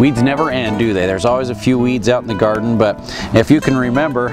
weeds never end, do they? There's always a few weeds out in the garden, but if you can remember,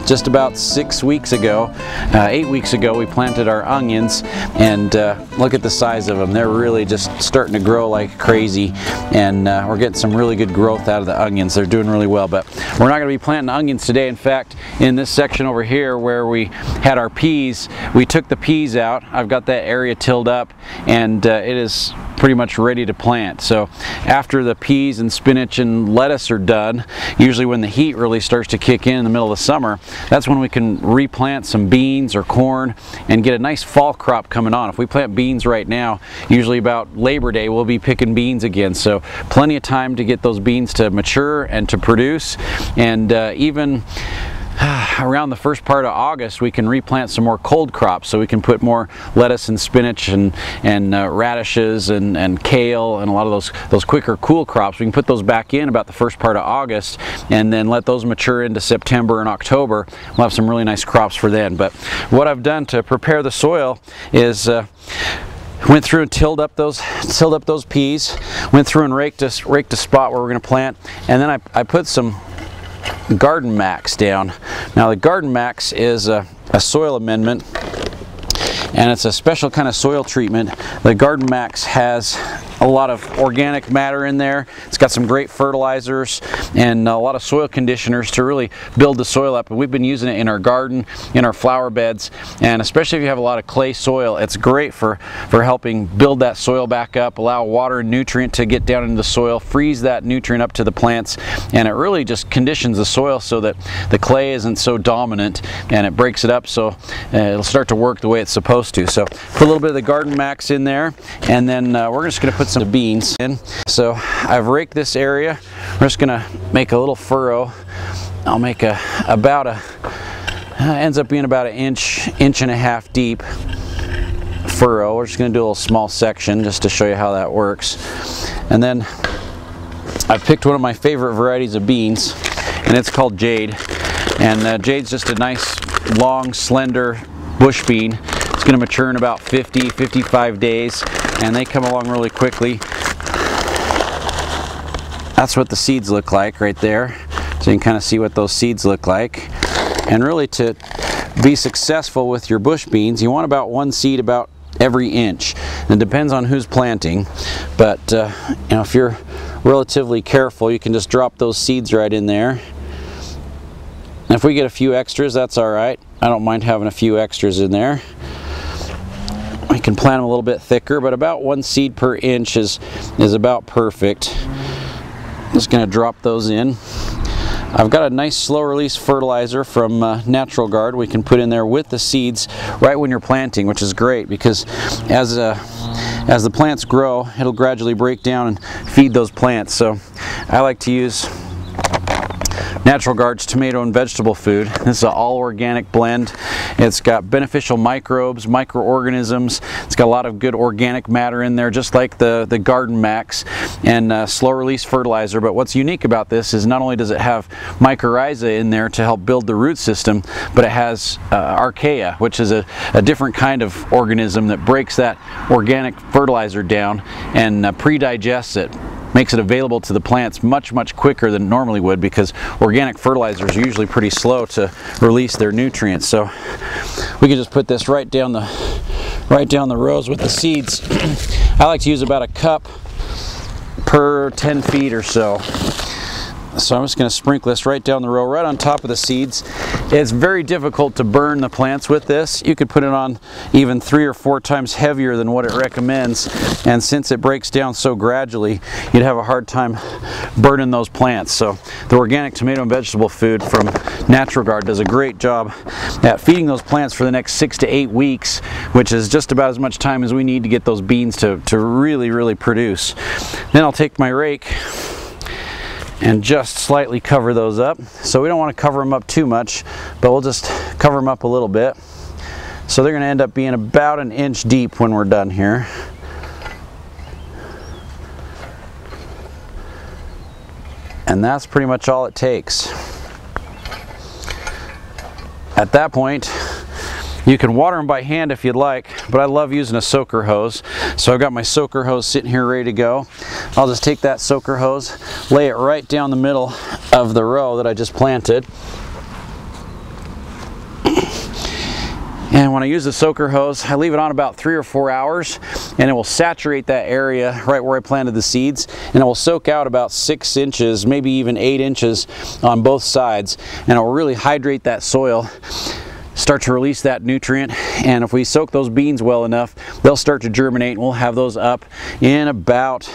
just about 8 weeks ago, we planted our onions, and look at the size of them. They're really just starting to grow like crazy, and we're getting some really good growth out of the onions. They're doing really well, but we're not going to be planting onions today. In fact, in this section over here where we had our peas, we took the peas out. I've got that area tilled up, and it is pretty much ready to plant. So after the peas and spinach and lettuce are done, usually when the heat really starts to kick in the middle of the summer, that's when we can replant some beans or corn and get a nice fall crop coming on. If we plant beans right now, usually about Labor Day we'll be picking beans again, so plenty of time to get those beans to mature and to produce. And even around the first part of August we can replant some more cold crops, so we can put more lettuce and spinach and radishes and kale and a lot of those quicker cool crops. We can put those back in about the first part of August and then let those mature into September and October. We'll have some really nice crops for then. But what I've done to prepare the soil is went through and tilled up those peas, went through and raked a spot where we're going to plant, and then I put some GardenMax down. Now the GardenMax is a soil amendment, and it's a special kind of soil treatment. The GardenMax has a lot of organic matter in there. It's got some great fertilizers and a lot of soil conditioners to really build the soil up. And we've been using it in our garden, in our flower beds, and especially if you have a lot of clay soil, it's great for helping build that soil back up, allow water and nutrient to get down into the soil, freeze that nutrient up to the plants, and it really just conditions the soil so that the clay isn't so dominant, and it breaks it up so it'll start to work the way it's supposed to. So put a little bit of the GardenMax in there, and then we're just going to put some beans in. So I've raked this area. We're just gonna make a little furrow. I'll make ends up being about an inch and a half deep furrow. We're just gonna do a little small section just to show you how that works. And then I've picked one of my favorite varieties of beans, and it's called Jade. And Jade's just a nice long slender bush bean. It's going to mature in about 50-55 days, and they come along really quickly. That's what the seeds look like right there. So you can kind of see what those seeds look like. And really, to be successful with your bush beans, you want about one seed about every inch. It depends on who's planting, but you know, if you're relatively careful, you can just drop those seeds right in there. And if we get a few extras, that's all right. I don't mind having a few extras in there. We can plant them a little bit thicker, but about one seed per inch is about perfect. Just going to drop those in. I've got a nice slow release fertilizer from Natural Guard we can put in there with the seeds right when you're planting, which is great because as the plants grow, it'll gradually break down and feed those plants. So I like to use Natural Guard's tomato and vegetable food. This is an all organic blend. It's got beneficial microbes, microorganisms. It's got a lot of good organic matter in there, just like the GardenMax and slow release fertilizer. But what's unique about this is not only does it have mycorrhiza in there to help build the root system, but it has archaea, which is a different kind of organism that breaks that organic fertilizer down and pre-digests it. Makes it available to the plants much quicker than it normally would, because organic fertilizers are usually pretty slow to release their nutrients. So we can just put this right down the rows with the seeds. I like to use about a cup per 10 feet or so. So I'm just going to sprinkle this right down the row, right on top of the seeds. It's very difficult to burn the plants with this. You could put it on even 3 or 4 times heavier than what it recommends, and since it breaks down so gradually, you'd have a hard time burning those plants. So the organic tomato and vegetable food from Natural Guard does a great job at feeding those plants for the next 6 to 8 weeks, which is just about as much time as we need to get those beans to really produce. Then I'll take my rake and just slightly cover those up. So we don't want to cover them up too much, but we'll just cover them up a little bit. So they're going to end up being about an inch deep when we're done here. And that's pretty much all it takes. At that point, You can water them by hand if you'd like, but I love using a soaker hose. So I've got my soaker hose sitting here ready to go. I'll just take that soaker hose, lay it right down the middle of the row that I just planted. And when I use the soaker hose, I leave it on about 3 or 4 hours, and it will saturate that area right where I planted the seeds, and it will soak out about 6 inches, maybe even 8 inches on both sides, and it will really hydrate that soil, start to release that nutrient. And if we soak those beans well enough, they'll start to germinate, and we'll have those up in about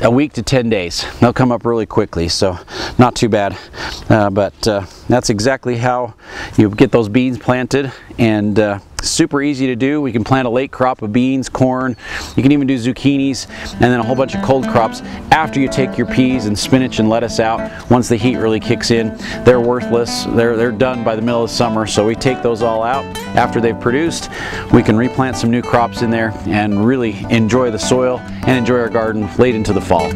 a week to 10 days. They'll come up really quickly, so not too bad. But that's exactly how you get those beans planted, and super easy to do. We can plant a late crop of beans, corn, you can even do zucchinis, and then a whole bunch of cold crops after you take your peas and spinach and lettuce out. Once the heat really kicks in, they're worthless. They're done by the middle of summer, so we take those all out after they've produced. We can replant some new crops in there and really enjoy the soil and enjoy our garden late into the fall.